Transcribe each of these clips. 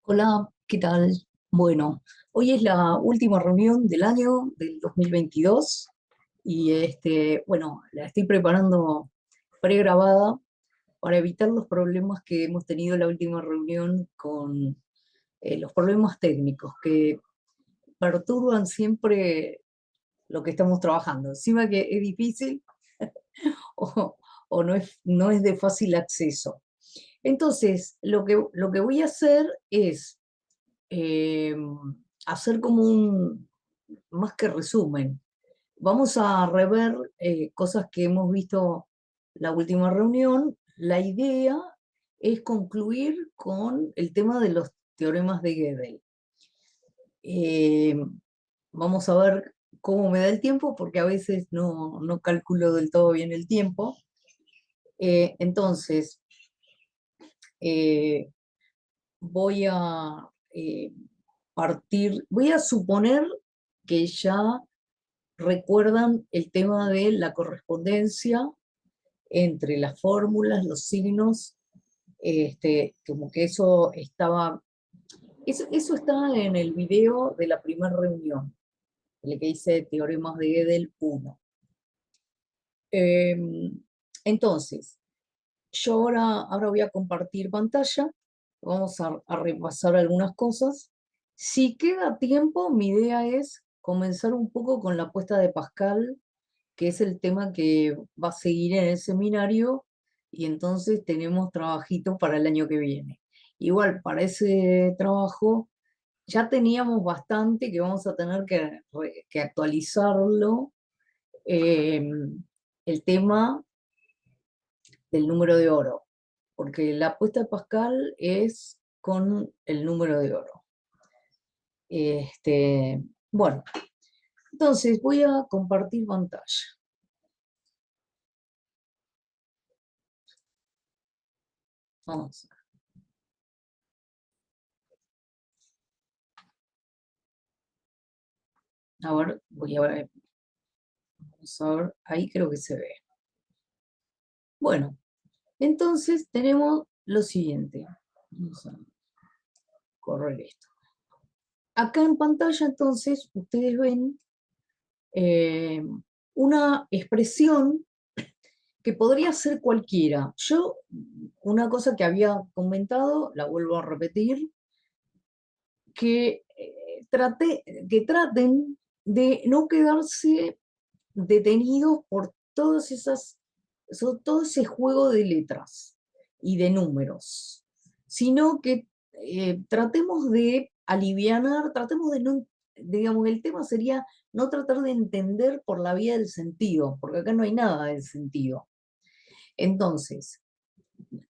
Hola, ¿qué tal? Bueno, hoy es la última reunión del año del 2022 y bueno, la estoy preparando pregrabada para evitar los problemas que hemos tenido en la última reunión con los problemas técnicos que perturban siempre lo que estamos trabajando. Encima que es difícil o, o no es de fácil acceso. Entonces, lo que voy a hacer es eh, hacer como más que resumen. Vamos a rever cosas que hemos visto la última reunión. La idea es concluir con el tema de los teoremas de Gödel. Eh, Vamos a ver cómo me da el tiempo, porque a veces no calculo del todo bien el tiempo. Entonces, eh, voy a voy a suponer que ya recuerdan el tema de la correspondencia entre las fórmulas, los signos, como que eso está en el video de la primera reunión, el que dice Teoremas de Gödel 1. Entonces, yo ahora voy a compartir pantalla, vamos a repasar algunas cosas. Si queda tiempo, mi idea es comenzar un poco con la apuesta de Pascal, que es el tema que va a seguir en el seminario, y entonces tenemos trabajito para el año que viene. Igual, para ese trabajo ya teníamos bastante que vamos a tener que actualizarlo, eh, el tema del número de oro, porque la apuesta de Pascal es con el número de oro. Bueno, entonces voy a compartir pantalla. Vamos a ver, vamos a ver, ahí creo que se ve. Bueno, entonces tenemos lo siguiente. Vamos a correr esto. Acá en pantalla entonces ustedes ven eh, una expresión que podría ser cualquiera. Yo, una cosa que había comentado, la vuelvo a repetir, que, que traten de no quedarse detenidos por todo ese juego de letras y de números, sino que tratemos de alivianar, tratemos de no, digamos, el tema sería no tratar de entender por la vía del sentido, porque acá no hay nada del sentido. Entonces,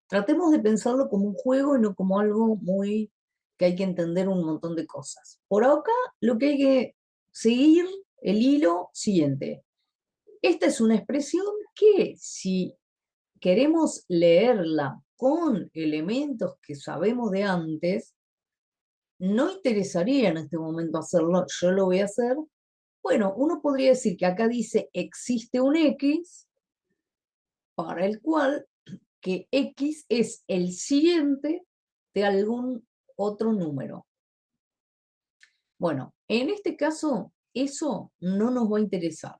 tratemos de pensarlo como un juego y no como algo muy que hay que entender un montón de cosas. Por acá lo que hay que seguir el hilo siguiente. Esta es una expresión que si queremos leerla con elementos que sabemos de antes, no interesaría en este momento hacerlo, yo lo voy a hacer. Bueno, uno podría decir que acá dice existe un X para el cual que X es el siguiente de algún otro número. Bueno, en este caso, eso no nos va a interesar.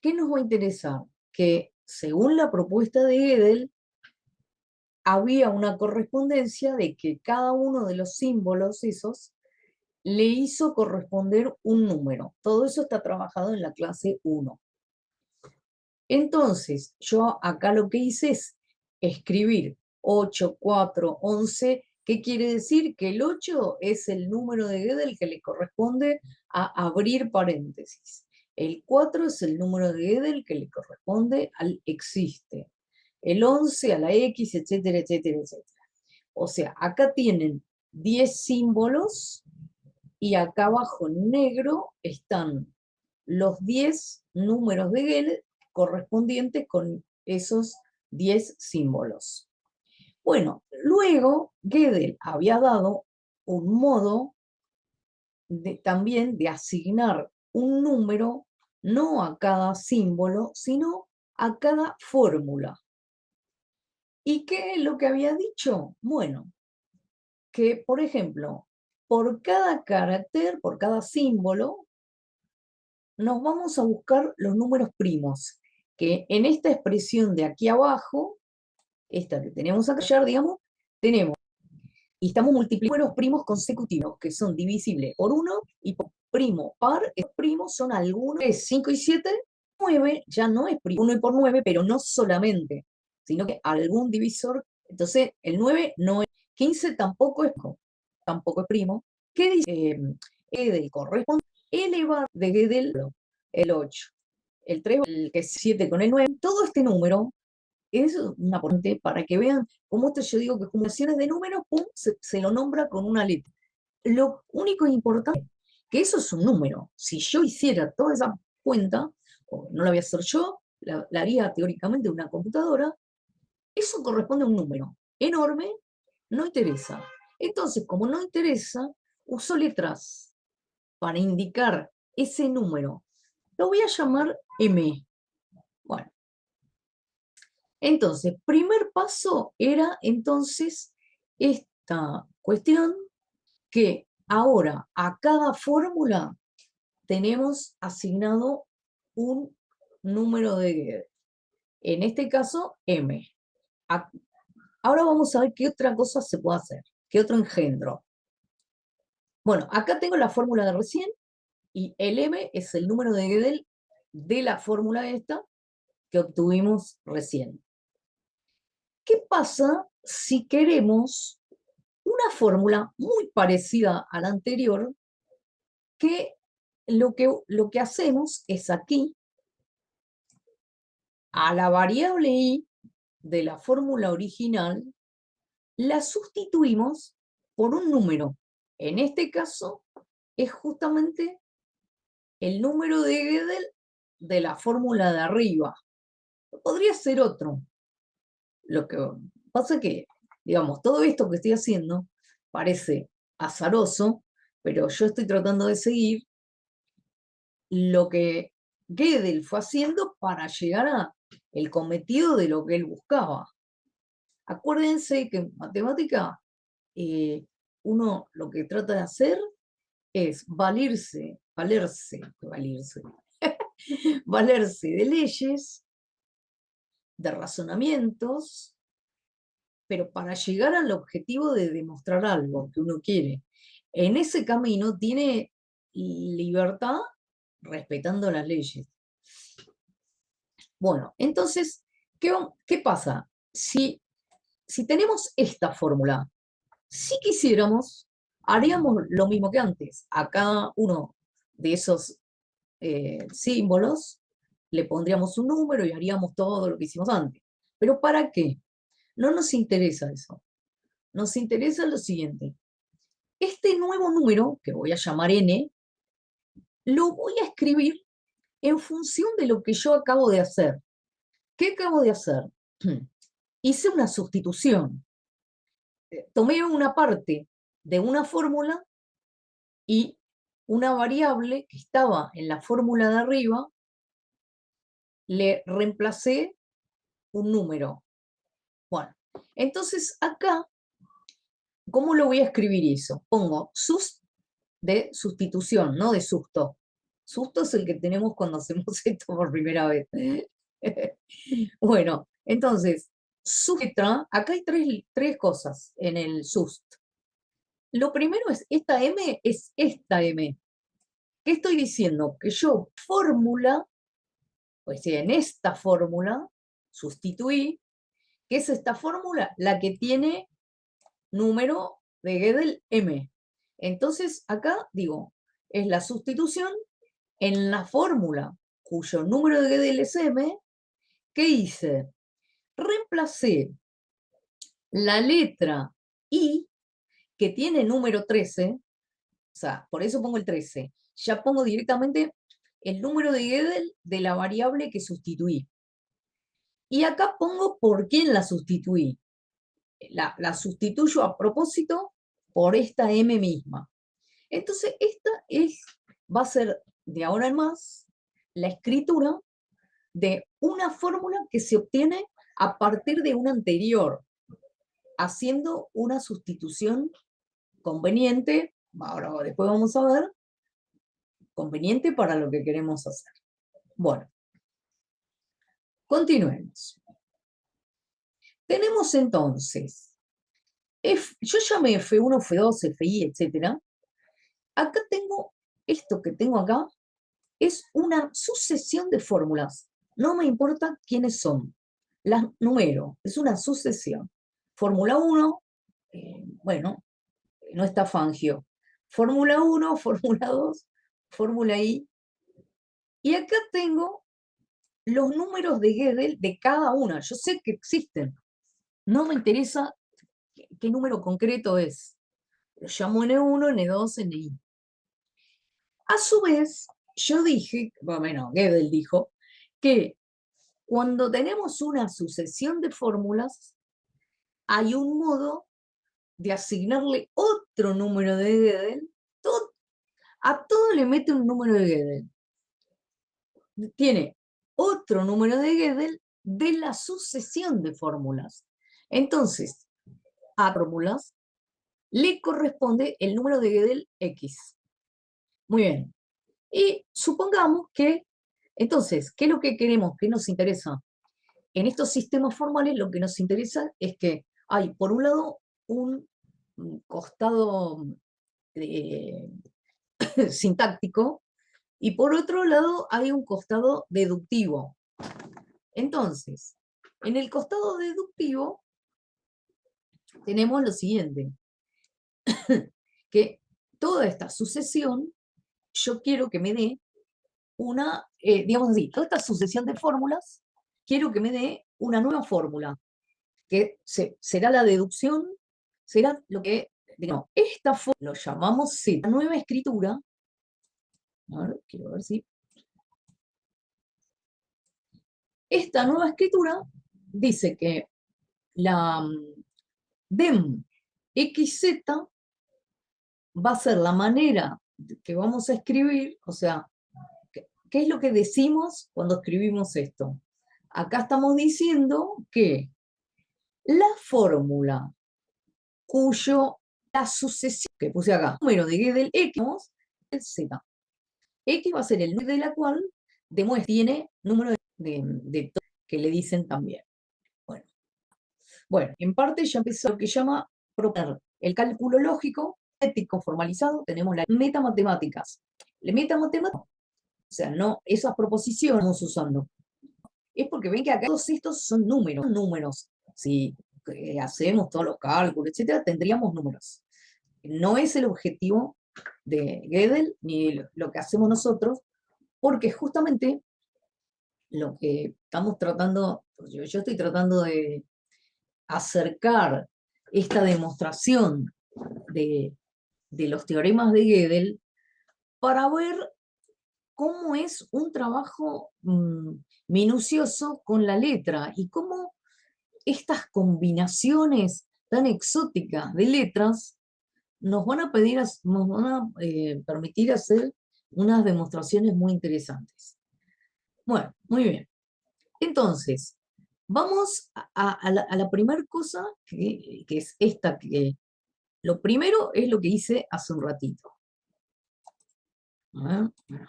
¿Qué nos va a interesar? Que según la propuesta de Gödel, había una correspondencia de que cada uno de los símbolos esos le hizo corresponder un número. Todo eso está trabajado en la clase 1. Entonces, yo acá lo que hice es escribir 8, 4, 11. ¿Qué quiere decir? Que el 8 es el número de Gödel que le corresponde a abrir paréntesis. El 4 es el número de Gödel que le corresponde al existe. El 11 a la X, etcétera, etcétera, etcétera. O sea, acá tienen 10 símbolos y acá abajo en negro están los 10 números de Gödel correspondientes con esos 10 símbolos. Bueno, luego Gödel había dado un modo también de asignar un número no a cada símbolo, sino a cada fórmula. ¿Y qué es lo que había dicho? Bueno, que, por ejemplo, por cada carácter, por cada símbolo, nos vamos a buscar los números primos, que en esta expresión de aquí abajo, esta que tenemos acá, digamos, tenemos, y estamos multiplicando números primos consecutivos, que son divisibles por 1 y por primo par. Estos primos son algunos, 3, 5 y 7, 9 ya no es primo, 1 y por 9, pero no solamente, sino que algún divisor. Entonces, el 9 no es, 15 tampoco es primo. ¿Qué dice? Del corresponde elevar de Gödel el 8, el 3, el que es 7 con el 9, todo este número es una importante para que vean cómo esto yo digo que combinaciones de números, pum, se lo nombra con una letra. Lo único importante que eso es un número. Si yo hiciera toda esa cuenta, o no la voy a hacer yo, la haría teóricamente una computadora, eso corresponde a un número enorme, no interesa. Entonces, como no interesa, uso letras para indicar ese número. Lo voy a llamar M. Bueno, entonces, primer paso era entonces esta cuestión que ahora a cada fórmula tenemos asignado un número de Gödel. En este caso, M. Ahora vamos a ver qué otra cosa se puede hacer, qué otro engendro. Bueno, acá tengo la fórmula de recién y el M es el número de Gödel de la fórmula esta que obtuvimos recién. ¿Qué pasa si queremos una fórmula muy parecida a la anterior, que lo que hacemos es aquí, a la variable i de la fórmula original, la sustituimos por un número. En este caso, es justamente el número de Gödel de la fórmula de arriba. Podría ser otro. Lo que pasa es que, digamos, todo esto que estoy haciendo parece azaroso, pero yo estoy tratando de seguir lo que Gödel fue haciendo para llegar a el cometido de lo que él buscaba. Acuérdense que en matemática uno lo que trata de hacer es valerse de leyes, de razonamientos, pero para llegar al objetivo de demostrar algo que uno quiere. En ese camino tiene libertad respetando las leyes. Bueno, entonces, ¿qué pasa? Si tenemos esta fórmula, si quisiéramos, haríamos lo mismo que antes. A cada uno de esos símbolos le pondríamos un número y haríamos todo lo que hicimos antes. ¿Pero para qué? No nos interesa eso. Nos interesa lo siguiente. Este nuevo número, que voy a llamar n, lo voy a escribir en función de lo que yo acabo de hacer. ¿Qué acabo de hacer? Hice una sustitución. Tomé una parte de una fórmula y una variable que estaba en la fórmula de arriba, le reemplacé un número. Bueno, entonces acá, ¿cómo lo voy a escribir eso? Pongo sus de sustitución, no de susto. Susto es el que tenemos cuando hacemos esto por primera vez. Bueno, entonces, su letra, acá hay tres cosas en el sust. Lo primero es esta M, es esta M. ¿Qué estoy diciendo? Que yo fórmula, pues en esta fórmula, sustituí, ¿qué es esta fórmula? La que tiene número de Gödel M. Entonces, acá digo, es la sustitución en la fórmula cuyo número de Gödel es M. ¿Qué hice? Reemplacé la letra I, que tiene número 13, o sea, por eso pongo el 13, ya pongo directamente el número de Gödel de la variable que sustituí. Y acá pongo por quién la sustituí. La sustituyo a propósito por esta M misma. Entonces, va a ser de ahora en más la escritura de una fórmula que se obtiene a partir de una anterior, haciendo una sustitución conveniente, ahora después vamos a ver, conveniente para lo que queremos hacer. Bueno, continuemos. Tenemos entonces, yo llamé F1, F2, FI, etc. Acá tengo, esto que tengo acá, es una sucesión de fórmulas. No me importa quiénes son. Las numero, es una sucesión. Fórmula 1, bueno, no está Fangio. Fórmula 1, Fórmula 2, Fórmula I. Y acá tengo los números de Gödel de cada una. Yo sé que existen. No me interesa qué número concreto es. Lo llamo N1, N2, Ni. A su vez, yo dije, bueno, Gödel dijo, que cuando tenemos una sucesión de fórmulas, hay un modo de asignarle otro número de Gödel. A todo le mete un número de Gödel. Tiene otro número de Gödel de la sucesión de fórmulas. Entonces, a fórmulas le corresponde el número de Gödel X. Muy bien. Y supongamos que, entonces, ¿qué es lo que queremos? ¿Qué nos interesa? En estos sistemas formales lo que nos interesa es que hay, por un lado, un costado sintáctico y por otro lado hay un costado deductivo. Entonces, en el costado deductivo tenemos lo siguiente, que toda esta sucesión yo quiero que me dé una, digamos así, toda esta sucesión de fórmulas, quiero que me dé una nueva fórmula, que será la deducción, será lo que, digamos, esta fórmula lo llamamos Z, la nueva escritura, a ver, quiero ver si, esta nueva escritura dice que la dem xz va a ser la manera que vamos a escribir, o sea, ¿qué es lo que decimos cuando escribimos esto? Acá estamos diciendo que la fórmula la sucesión que puse acá, número de Gödel X, el Z. X va a ser el número de la cual demuestra tiene número de que le dicen también. Bueno, en parte ya empezó lo que llama proponer el cálculo lógico, ético formalizado, tenemos las metamatemáticas. La metamatemática, o sea, no, esas proposiciones estamos usando. Es porque ven que acá todos estos son números. Si hacemos todos los cálculos, etcétera, tendríamos números. No es el objetivo de Gödel ni lo que hacemos nosotros, porque justamente lo que estamos tratando, yo estoy tratando de acercar esta demostración de los teoremas de Gödel para ver cómo es un trabajo minucioso con la letra y cómo estas combinaciones tan exóticas de letras nos van a permitir hacer unas demostraciones muy interesantes. Bueno, muy bien. Entonces, vamos a la primera cosa, que es esta, que lo primero es lo que hice hace un ratito. A ver.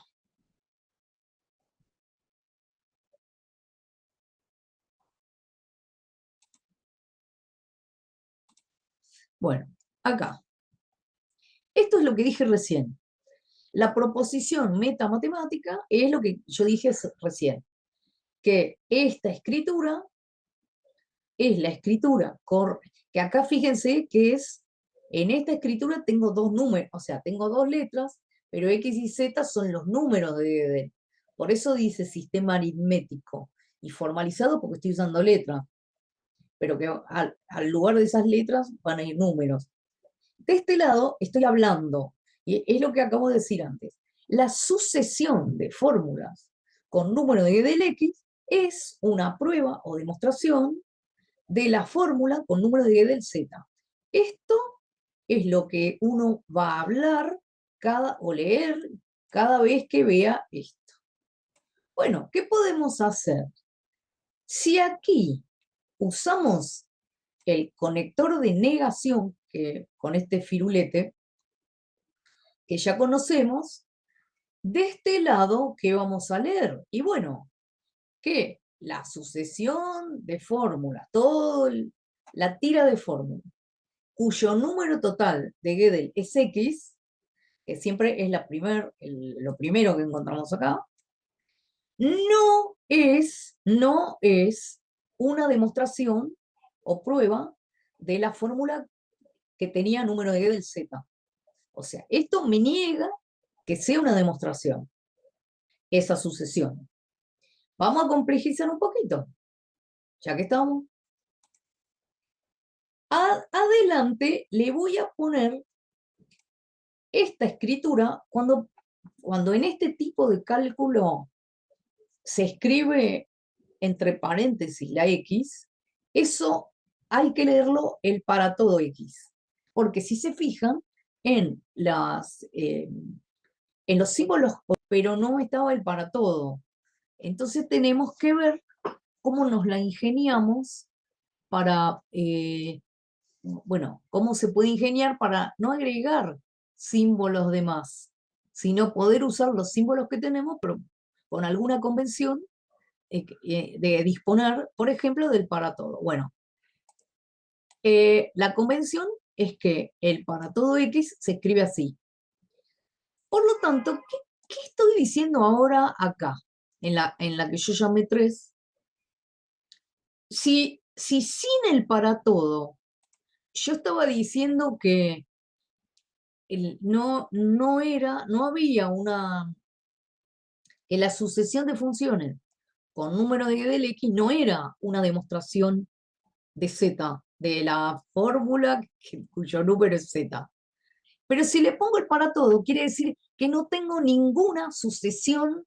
Bueno, acá. Esto es lo que dije recién. La proposición metamatemática es lo que yo dije recién, que esta escritura es la escritura, que acá fíjense que es, en esta escritura tengo dos números, o sea, tengo dos letras, pero X y Z son los números de Gödel. Por eso dice sistema aritmético y formalizado porque estoy usando letras, pero que al lugar de esas letras van a ir números. De este lado estoy hablando, y es lo que acabo de decir antes, la sucesión de fórmulas con número de Gödel X es una prueba o demostración de la fórmula con número de Gödel Z. Esto es lo que uno va a hablar o leer cada vez que vea esto. Bueno, ¿qué podemos hacer? Si aquí usamos el conector de negación, que con este firulete, que ya conocemos, de este lado, ¿qué vamos a leer? Y bueno, que la sucesión de fórmulas, la tira de fórmulas, cuyo número total de Gödel es X, que siempre es lo primero que encontramos acá, no es una demostración o prueba de la fórmula que tenía número de Gödel Z. O sea, esto me niega que sea una demostración, esa sucesión. Vamos a complejizar un poquito, ya que estamos. Adelante le voy a poner esta escritura cuando en este tipo de cálculo se escribe entre paréntesis la X, eso hay que leerlo el para todo X. Porque si se fijan en, en los símbolos, pero no estaba el para todo. Entonces tenemos que ver cómo nos la ingeniamos para, bueno, cómo se puede ingeniar para no agregar símbolos de más, sino poder usar los símbolos que tenemos, pero con alguna convención de disponer, por ejemplo, del para todo. Bueno, la convención es que el para todo X se escribe así. Por lo tanto, ¿qué estoy diciendo ahora acá? En la que yo llamé 3. Si sin el para todo yo estaba diciendo que no había que la sucesión de funciones con número de Gödel X no era una demostración de Z, de la fórmula cuyo número es Z. Pero si le pongo el para todo, quiere decir que no tengo ninguna sucesión,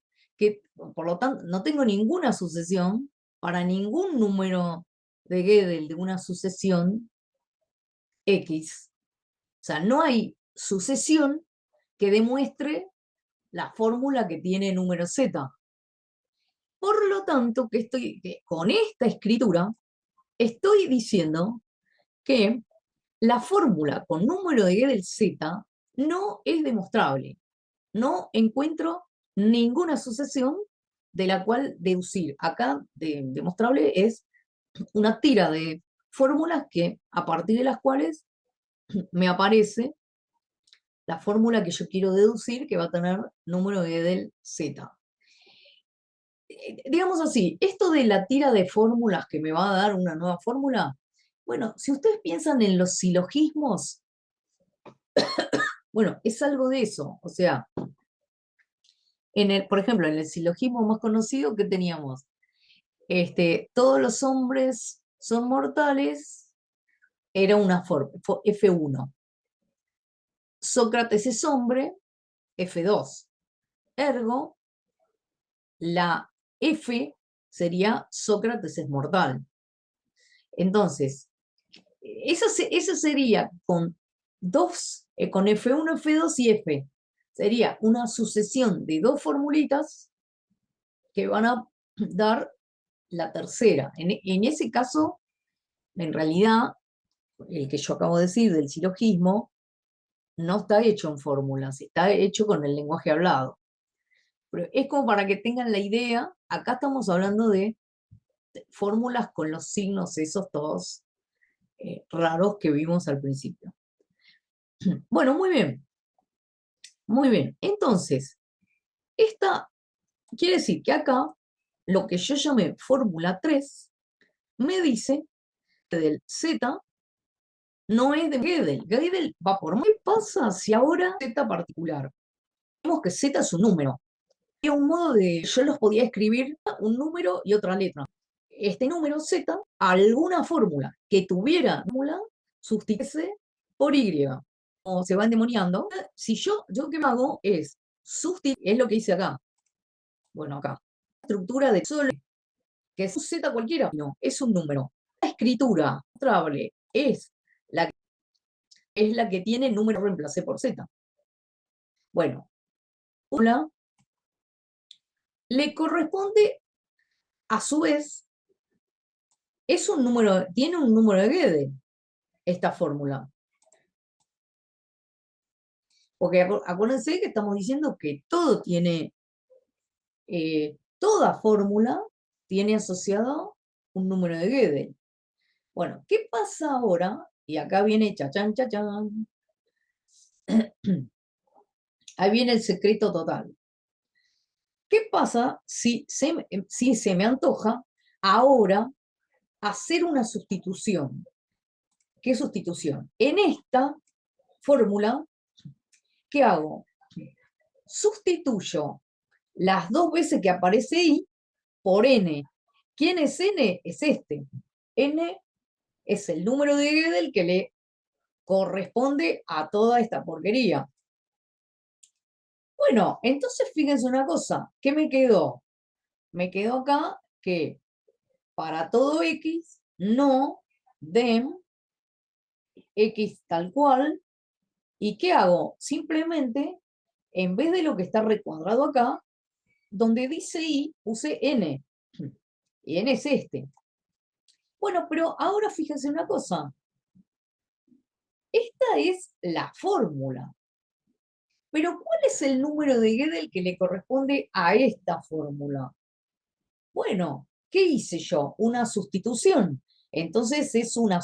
por lo tanto, no tengo ninguna sucesión para ningún número de Gödel de una sucesión X. O sea, no hay sucesión que demuestre la fórmula que tiene número Z. Por lo tanto, que con esta escritura estoy diciendo que la fórmula con número de Gödel Z no es demostrable. No encuentro ninguna sucesión de la cual deducir. Acá demostrable es una tira de fórmulas a partir de las cuales me aparece la fórmula que yo quiero deducir, que va a tener número de Gödel Z. Digamos así, esto de la tira de fórmulas que me va a dar una nueva fórmula, bueno, si ustedes piensan en los silogismos, bueno, es algo de eso. O sea, por ejemplo, en el silogismo más conocido que teníamos, todos los hombres son mortales, era una F1. Sócrates es hombre, F2. Ergo, la F sería Sócrates es mortal. Entonces, eso sería con con F1, F2 y F. Sería una sucesión de dos formulitas que van a dar la tercera. En ese caso, en realidad, el que yo acabo de decir del silogismo, no está hecho en fórmulas, está hecho con el lenguaje hablado. Pero es como para que tengan la idea, acá estamos hablando de fórmulas con los signos esos todos raros que vimos al principio. Bueno, muy bien. Muy bien. Entonces, esta quiere decir que acá, lo que yo llamé fórmula 3, me dice que del Z no es de Gödel. Gödel va por... ¿Qué pasa si ahora Z particular? Vemos que Z es un número. Hay un modo de... Yo los podía escribir un número y otra letra. Este número Z, alguna fórmula que tuviera fórmula, sustituirse por Y. O se va endemoniando. Si yo ¿qué me hago? Es sustituir, es lo que hice acá. Bueno, acá. La estructura de solo, que es un Z cualquiera, no, es un número. La escritura demostrable es la que tiene número reemplacé por Z. Bueno, una le corresponde, a su vez, es un número, tiene un número de Gödel, esta fórmula. Porque acuérdense que estamos diciendo que todo tiene, toda fórmula tiene asociado un número de Gödel. Bueno, ¿qué pasa ahora? Y acá viene chachán, chachán. Ahí viene el secreto total. ¿Qué pasa si se me antoja ahora hacer una sustitución? ¿Qué sustitución? En esta fórmula, ¿qué hago? Sustituyo las dos veces que aparece I por N. ¿Quién es N? Es este. N es el número de Gödel que le corresponde a toda esta porquería. Bueno, entonces fíjense una cosa, ¿qué me quedó? Me quedó acá que para todo X, no, dem, X tal cual, ¿y qué hago? Simplemente, en vez de lo que está recuadrado acá, donde dice I, puse N, y N es este. Bueno, pero ahora fíjense una cosa, esta es la fórmula, pero ¿cuál es el número de Gödel que le corresponde a esta fórmula? Bueno, ¿qué hice yo? Una sustitución. Entonces es una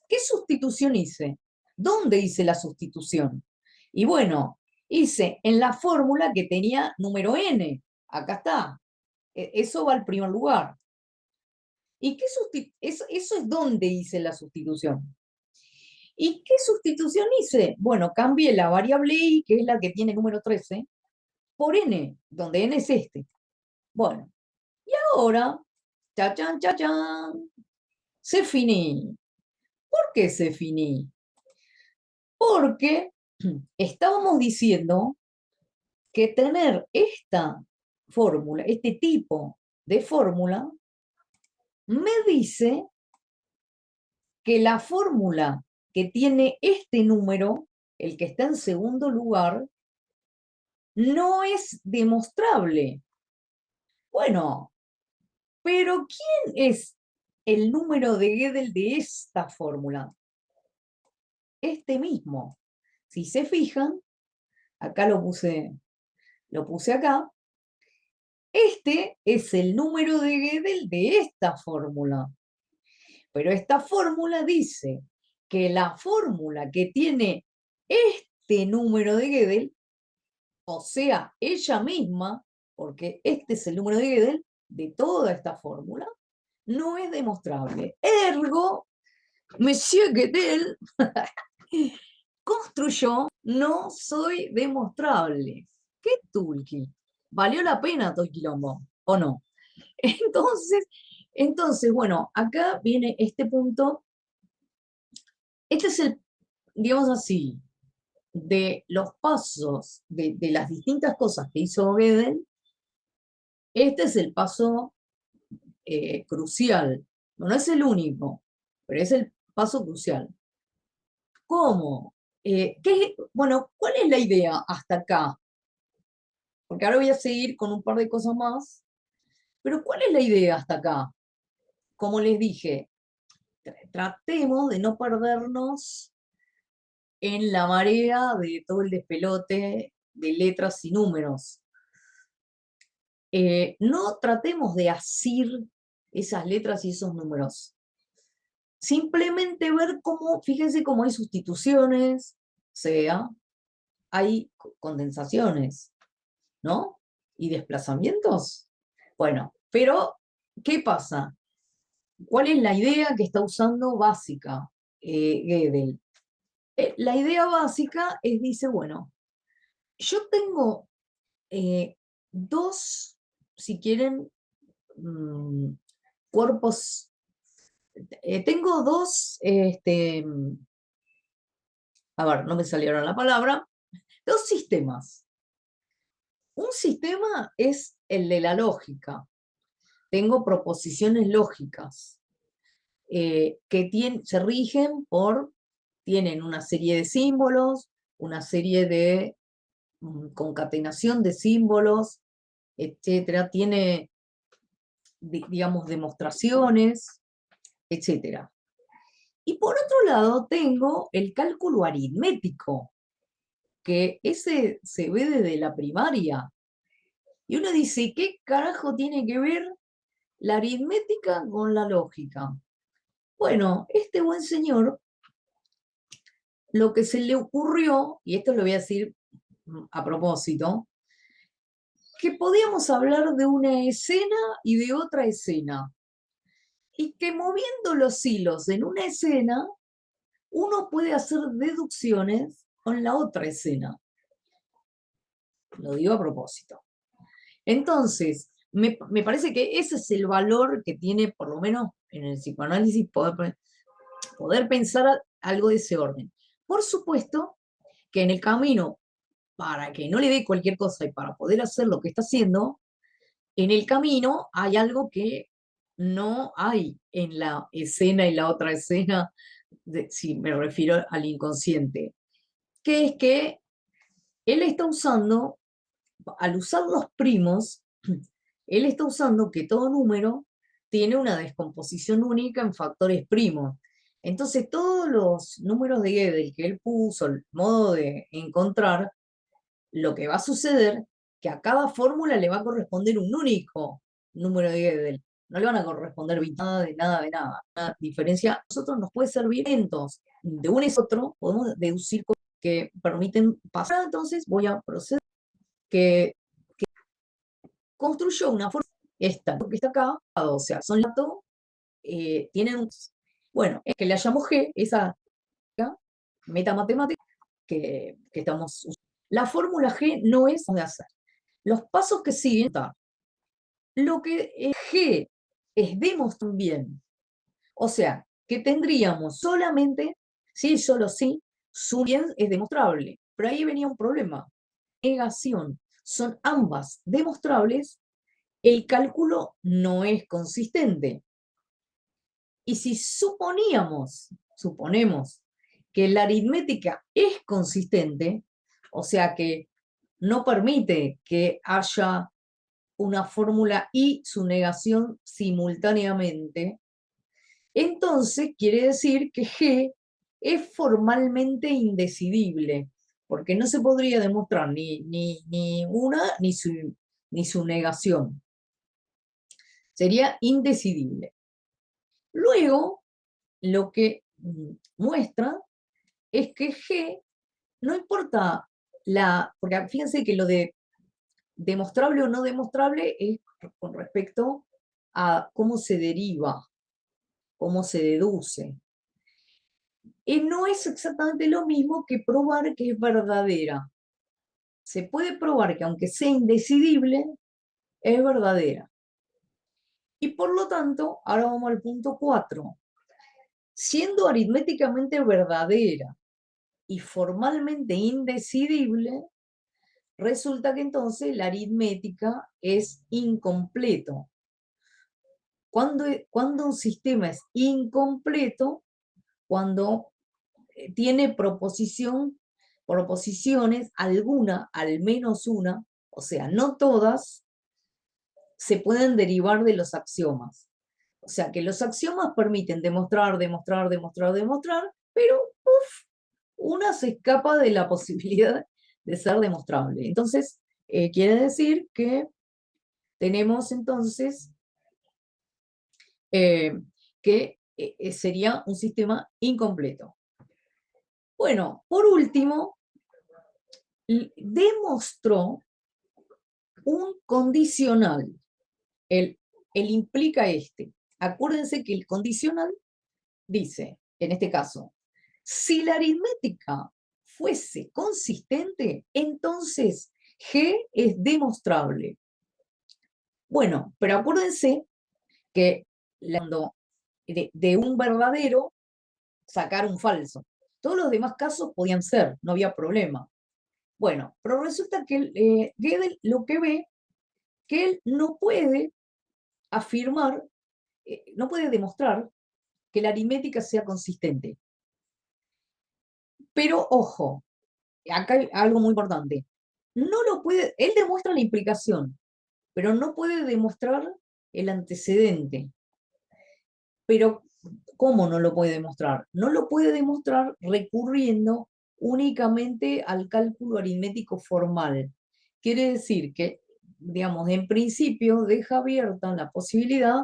¿Qué sustitución hice? ¿Dónde hice la sustitución? Y bueno, hice en la fórmula que tenía número n. Acá está. Eso va al primer lugar. ¿Y qué eso es donde hice la sustitución? ¿Y qué sustitución hice? Bueno, cambié la variable i, que es la que tiene número 13, por n, donde n es este. Bueno, y ahora, chachán, chachán, se finí. ¿Por qué se finí? Porque estábamos diciendo que tener esta fórmula, este tipo de fórmula, me dice que la fórmula que tiene este número, el que está en segundo lugar, no es demostrable. Bueno, pero ¿quién es el número de Gödel de esta fórmula? Este mismo. Si se fijan, acá lo puse acá, este es el número de Gödel de esta fórmula. Pero esta fórmula dice que la fórmula que tiene este número de Gödel, o sea, ella misma, porque este es el número de Gödel de toda esta fórmula, no es demostrable. Ergo, Monsieur Gödel construyó no soy demostrable. ¿Qué tulki? ¿Valió la pena todo el quilombo o no? Entonces, bueno, acá viene este punto. Este es el, digamos así, de los pasos, de las distintas cosas que hizo Gödel, este es el paso crucial. No es el único, pero es el paso crucial. ¿Cómo? Bueno, ¿cuál es la idea hasta acá? Porque ahora voy a seguir con un par de cosas más, pero ¿cuál es la idea hasta acá? Como les dije, tratemos de no perdernos en la marea de todo el despelote de letras y números. No tratemos de asir esas letras y esos números. Simplemente ver cómo, fíjense cómo hay sustituciones, o sea, hay condensaciones, ¿no? Y desplazamientos. Bueno, pero, ¿qué pasa? ¿Cuál es la idea que está usando básica Gödel? La idea básica es, dice, bueno, yo tengo dos, si quieren, cuerpos, tengo dos, a ver, no me salieron la palabra, dos sistemas. Un sistema es el de la lógica. Tengo proposiciones lógicas que se rigen tienen una serie de símbolos, una serie de concatenación de símbolos, etcétera. digamos, demostraciones, etc. Y por otro lado tengo el cálculo aritmético, que ese se ve desde la primaria. Y uno dice, ¿qué carajo tiene que ver la aritmética con la lógica? Bueno, este buen señor, lo que se le ocurrió, y esto lo voy a decir a propósito, que podíamos hablar de una escena y de otra escena, y que moviendo los hilos en una escena, uno puede hacer deducciones con la otra escena. Lo digo a propósito. Entonces, me parece que ese es el valor que tiene, por lo menos en el psicoanálisis, poder pensar algo de ese orden. Por supuesto que en el camino, para que no le dé cualquier cosa y para poder hacer lo que está haciendo, en el camino hay algo que no hay en la escena y la otra escena, si me refiero al inconsciente, que es que él está usando, al usar los primos, él está usando que todo número tiene una descomposición única en factores primos. Entonces, todos los números de Gödel que él puso, el modo de encontrar, lo que va a suceder que a cada fórmula le va a corresponder un único número de Gödel. No le van a corresponder nada de nada de nada. Una diferencia a nosotros nos puede servir eventos de un es otro, podemos deducir que permiten pasar. Entonces voy a proceder que construyó una fórmula, esta que está acá, o sea, son datos, tienen bueno, es que le llamamos G, esa metamatemática que estamos usando. La fórmula G no es de hacer. Los pasos que siguen, lo que G es demostrar bien. O sea, que tendríamos solamente, sí, solo sí, su bien es demostrable. Pero ahí venía un problema. Negación. Son ambas demostrables, el cálculo no es consistente. Y si suponemos que la aritmética es consistente, o sea que no permite que haya una fórmula y su negación simultáneamente, entonces quiere decir que G es formalmente indecidible, porque no se podría demostrar ni una ni su negación. Sería indecidible. Luego, lo que muestra es que G, no importa porque fíjense que lo de demostrable o no demostrable es con respecto a cómo se deriva, cómo se deduce. Y no es exactamente lo mismo que probar que es verdadera. Se puede probar que aunque sea indecidible, es verdadera. Y por lo tanto, ahora vamos al punto 4. Siendo aritméticamente verdadera y formalmente indecidible, resulta que entonces la aritmética es incompleto. Cuando un sistema es incompleto, cuando tiene proposiciones, alguna, al menos una, o sea, no todas, se pueden derivar de los axiomas. O sea, que los axiomas permiten demostrar, demostrar, demostrar, demostrar, pero una se escapa de la posibilidad de ser demostrable. Entonces, quiere decir que tenemos entonces que sería un sistema incompleto. Bueno, por último, demostró un condicional. El implica este. Acuérdense que el condicional dice, en este caso, si la aritmética fuese consistente, entonces G es demostrable. Bueno, pero acuérdense que cuando de un verdadero sacar un falso. Todos los demás casos podían ser, no había problema. Bueno, pero resulta que Gödel lo que ve, que él no puede afirmar, no puede demostrar que la aritmética sea consistente. Pero ojo, acá hay algo muy importante. No lo puede, él demuestra la implicación, pero no puede demostrar el antecedente. Pero, ¿cómo no lo puede demostrar? No lo puede demostrar recurriendo únicamente al cálculo aritmético formal. Quiere decir que, digamos, en principio deja abierta la posibilidad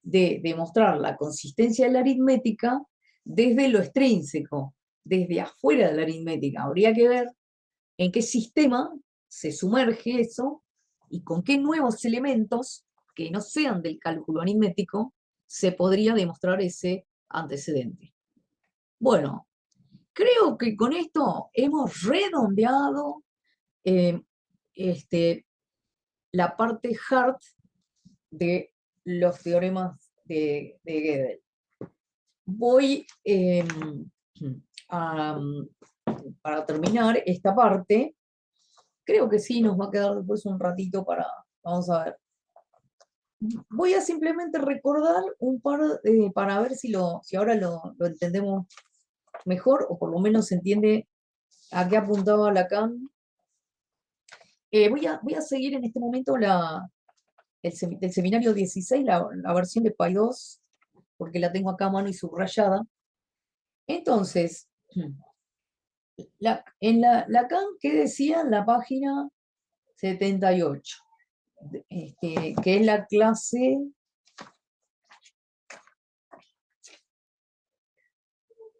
de demostrar la consistencia de la aritmética desde lo extrínseco, desde afuera de la aritmética. Habría que ver en qué sistema se sumerge eso y con qué nuevos elementos que no sean del cálculo aritmético se podría demostrar ese antecedente. Bueno, creo que con esto hemos redondeado eh, la parte hard de los teoremas de Gödel. Voy para terminar esta parte, creo que sí, nos va a quedar después un ratito para, vamos a ver. Voy a simplemente recordar un par, para ver si ahora lo entendemos mejor, o por lo menos se entiende a qué apuntaba Lacan. Voy a seguir en este momento del seminario 16, la versión de Paidós, porque la tengo acá a mano y subrayada. Entonces, en Lacan, ¿qué decía en la página 78? Que es la clase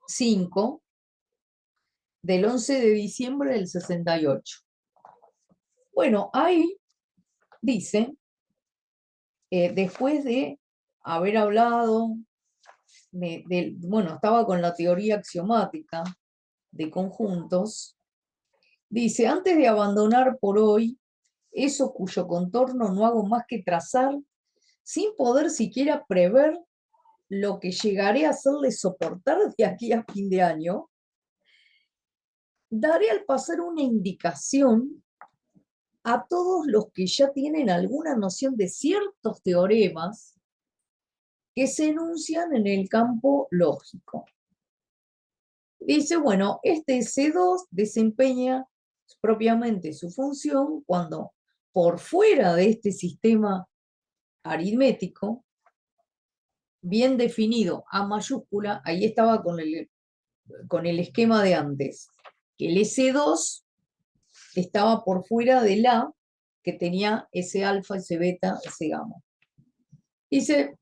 5 del 11 de diciembre del 68. Bueno, ahí dice, después de haber hablado, bueno, estaba con la teoría axiomática de conjuntos, dice, antes de abandonar por hoy eso cuyo contorno no hago más que trazar, sin poder siquiera prever lo que llegaré a hacerle soportar de aquí a fin de año, daré al pasar una indicación a todos los que ya tienen alguna noción de ciertos teoremas que se enuncian en el campo lógico. Dice, bueno, este C2 desempeña propiamente su función cuando por fuera de este sistema aritmético, bien definido, A mayúscula, ahí estaba con el esquema de antes, que el S2 estaba por fuera del A, que tenía ese alfa, ese beta, ese gamma. Dice,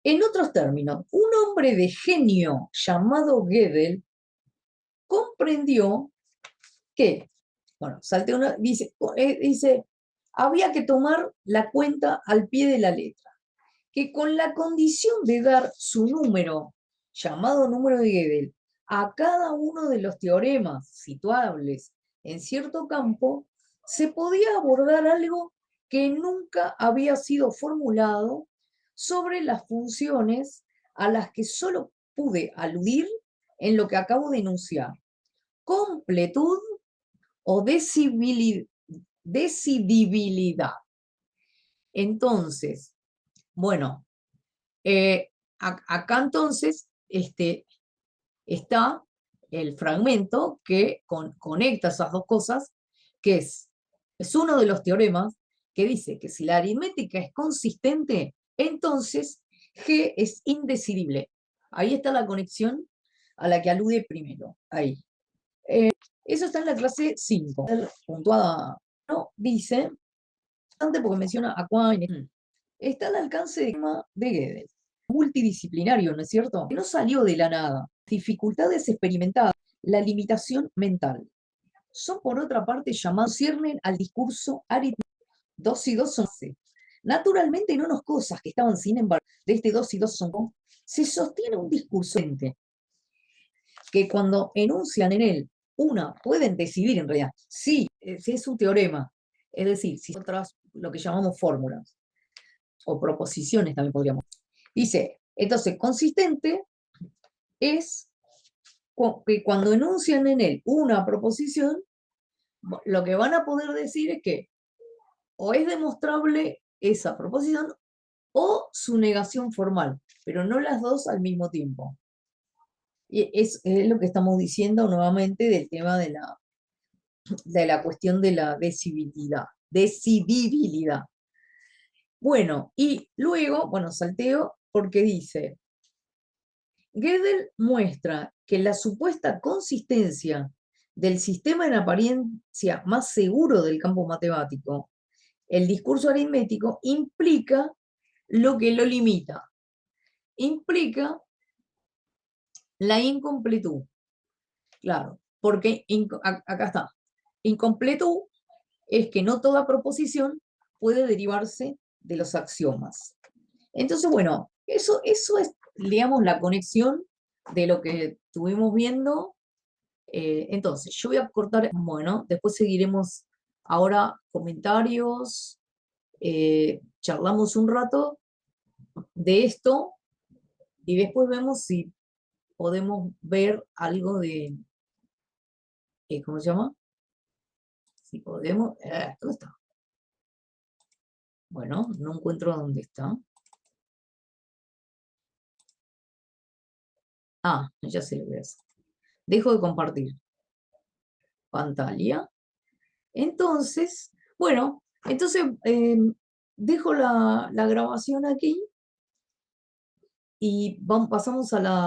en otros términos, un hombre de genio llamado Gödel comprendió que, bueno, dice, había que tomar la cuenta al pie de la letra, que con la condición de dar su número, llamado número de Gödel, a cada uno de los teoremas situables en cierto campo, se podía abordar algo que nunca había sido formulado sobre las funciones a las que solo pude aludir en lo que acabo de enunciar. Completud o decidibilidad. Entonces, bueno, acá entonces está el fragmento que conecta esas dos cosas, que es uno de los teoremas que dice que si la aritmética es consistente, entonces G es indecidible. Ahí está la conexión a la que alude primero. Ahí. Eso está en la clase 5, puntuada. No, dice, porque menciona a Quine, está al alcance de Gödel, multidisciplinario, ¿no es cierto? Que no salió de la nada. Dificultades experimentadas, la limitación mental. Son, por otra parte, llamados, ciernen al discurso aritmético. 2 y 2 son 11. Naturalmente, en unas cosas que estaban, sin embargo, de este 2 y 2 son 11, se sostiene un discurso que cuando enuncian en él pueden decidir en realidad si es un teorema, es decir, si son otras, lo que llamamos fórmulas, o proposiciones también podríamos. Dice, entonces, consistente es que cuando enuncian en él una proposición, lo que van a poder decir es que o es demostrable esa proposición o su negación formal, pero no las dos al mismo tiempo. Y es lo que estamos diciendo nuevamente del tema de la cuestión de la decidibilidad. Bueno, y luego, bueno, salteo porque dice, Gödel muestra que la supuesta consistencia del sistema en apariencia más seguro del campo matemático, el discurso aritmético, implica lo que lo limita. Implica la incompletud. Claro, porque acá está. Incompletud es que no toda proposición puede derivarse de los axiomas. Entonces, bueno, eso es, digamos, la conexión de lo que estuvimos viendo. Entonces, yo voy a cortar, bueno, después seguiremos ahora comentarios, charlamos un rato de esto y después vemos si podemos ver algo de, ¿cómo se llama? Si podemos, ¿dónde está? Bueno, no encuentro dónde está. Ah, ya sé lo que es. Dejo de compartir pantalla. Entonces, bueno, entonces dejo la grabación aquí y pasamos a la